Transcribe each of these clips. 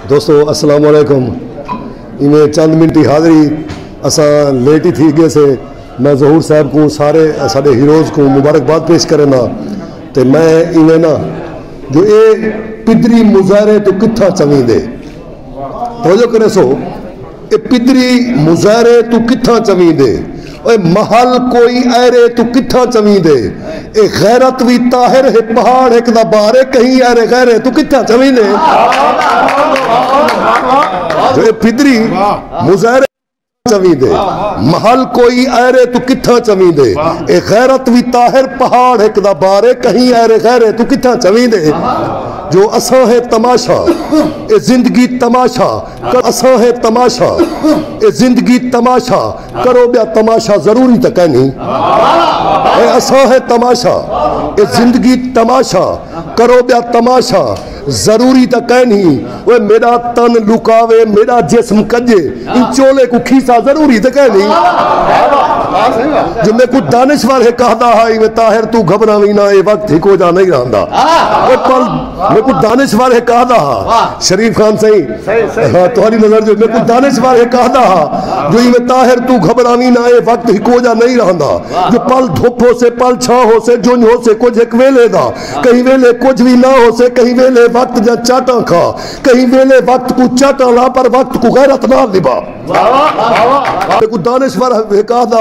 दोस्तों अस्सलाम वालेकुम। इन्हें चंद मिनट की हाज़री असा लेट ही थी गए से। मैं ज़हूर साहब को सारे साढ़े हीरोज़ को मुबारकबाद पेश करना। तो मैं इन्हें ना जो ये पिदरी मुजाहरे तो कित्था चवींदे तवज्जो करे सो, ये पिदरी मुजाहरे तू कित्था चवींदे, महल कोई ऐरे तू कित्था चवींदे, ए गैरत भी ताहिर है पहाड़ एक दा बारे कहीं ऐरे गैरे तू कित्था चवींदे। जो ये पिदरी मुजाहरे चवींदे, महल कोई ऐरे तू कित्था चवींदे, ए गैरत भी ताहिर पहाड़ एक दा बारे कहीं ऐरे गैरे तू कित्था चवींदे। जो असा है तमाशा ए जिंदगी तमाशा, असा है तमाशा ए जिंदगी तमाशा, करो ब्या तमाशा जरूरी तो कहनी। असा है तमाशा ए जिंदगी तमाशा, करो ब्या तमाशा जरूरी तो कहनी। वो मेरा तन लुकावे मेरा जिस्म कजे, इन चोले को खीसा जरूरी तो कहनी। जो मैं कुछ दानिश्वर है कहता है मैं ताहिर तू घबरावी ना, ये वक्त ही को जा नहीं रहा। मैं कुछ दानिश्वर है कहता शरीफ खान सही हाँ तुम्हारी नजर जो मैं कुछ दानिश्वर है कहता जो मैं ताहिर तू घबरावी ना, ये वक्त ही को जा नहीं रहा। जो पल धुप हो से पल छा हो से जुन हो से कुछ एक वेले दा, कहीं वेले कुछ भी ना हो से कहीं वेले वक्त जा चाटा खा, कहीं वेले वक्त को चाटा ला पर वक्त को गैरत ना निभा। मैं कुछ दानिश्वर है कहता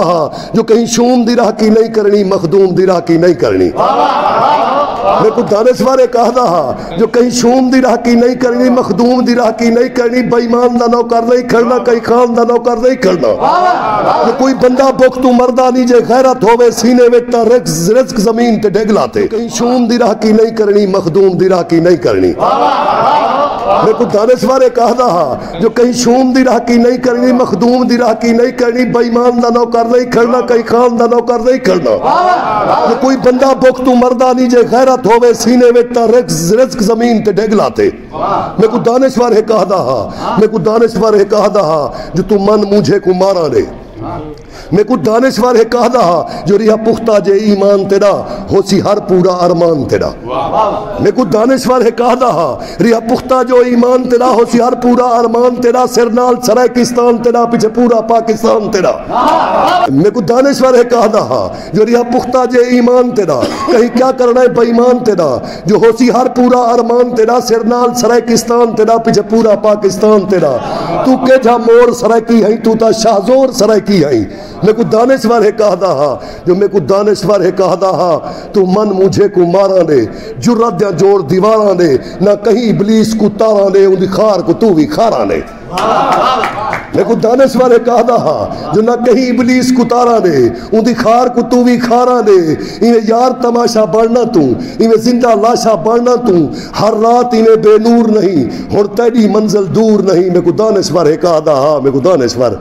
जो कहीं शूम दी राह की नहीं करनी, मखदूम दी राह की नहीं करनी। मैं कुछ दानिश्वर कहता जो कहीं शूम दी राह की नहीं करनी, मखदूम दी राह की नहीं करनी, बेईमान दा नौकर नहीं करना, कहीं खान दा नौकर नहीं करना। जो कोई बंदा बुख तू मरदा नहीं जे गैरत होवे सीने में ता रिज़्क जमीन ते डिग लाते, कहीं शूम दी राह की नहीं करनी, मखदूम दी राह की नहीं करनी। मैं कुछ दानिश्वर कहता जो कहीं शूम दी राह की नहीं करनी, मखदूम दी राह की नहीं करनी, बेईमान दा नौकर नहीं करना, कहीं खान दा नौकर नहीं करना। जो कोई बंदा बुख तू मरदा नहीं जे गैरत होवे सीने में ता रिज़्क जमीन ते डिग लाते। मैं कुछ दानिश्वर कहता मैं कुछ दानिश्वर कहता जो तू मन मुझे को मारा दे। मैं कुछ दानिश्वर कहता जो रिहा पुख्ता जे ईमान तेरा होसी हर पूरा अरमान तेरा। मैं कुछ दानिश्वर कहता रिहा पुख्ता जो ईमान तेरा होसी हर पूरा अरमान तेरा, सिर नाल सरायकिस्तान तेरा पीछे पूरा पाकिस्तान तेरा। मैं कुछ दानिश्वर कहता जो रिहा पुख्ता जे ईमान तेरा, कहीं क्या करना है बेईमान तेरा, जो होसी हर पूरा अरमान तेरा, सिर नाल सरायकिस्तान तेरा पीछे पूरा पाकिस्तान तेरा। तू के जा मोर सरायकी है, तू ता शाहजोर सरायकी है। मैं कुछ दानिश्वर कहता जो मैं कुछ दानिश्वर कहता तू मन मुझे को मारा दे, जुर्रत या जोर दीवारा दे, ना कहीं इबलीस को तारा दे, उनकी खार को तू भी खारा दे। मैं कुछ दानिश्वर कहता जो ना कहीं इबलीस को तारा दे, उनकी खार को तू भी खारा दे। इन्हें यार तमाशा बढ़ना तू, इन्हें जिंदा लाशा बढ़ना तू, हर रात इन्हें बेनूर नहीं और तेरी मंजिल दूर नहीं। मैं कुछ दानिश्वर कहता मैं कुछ दानिश्वर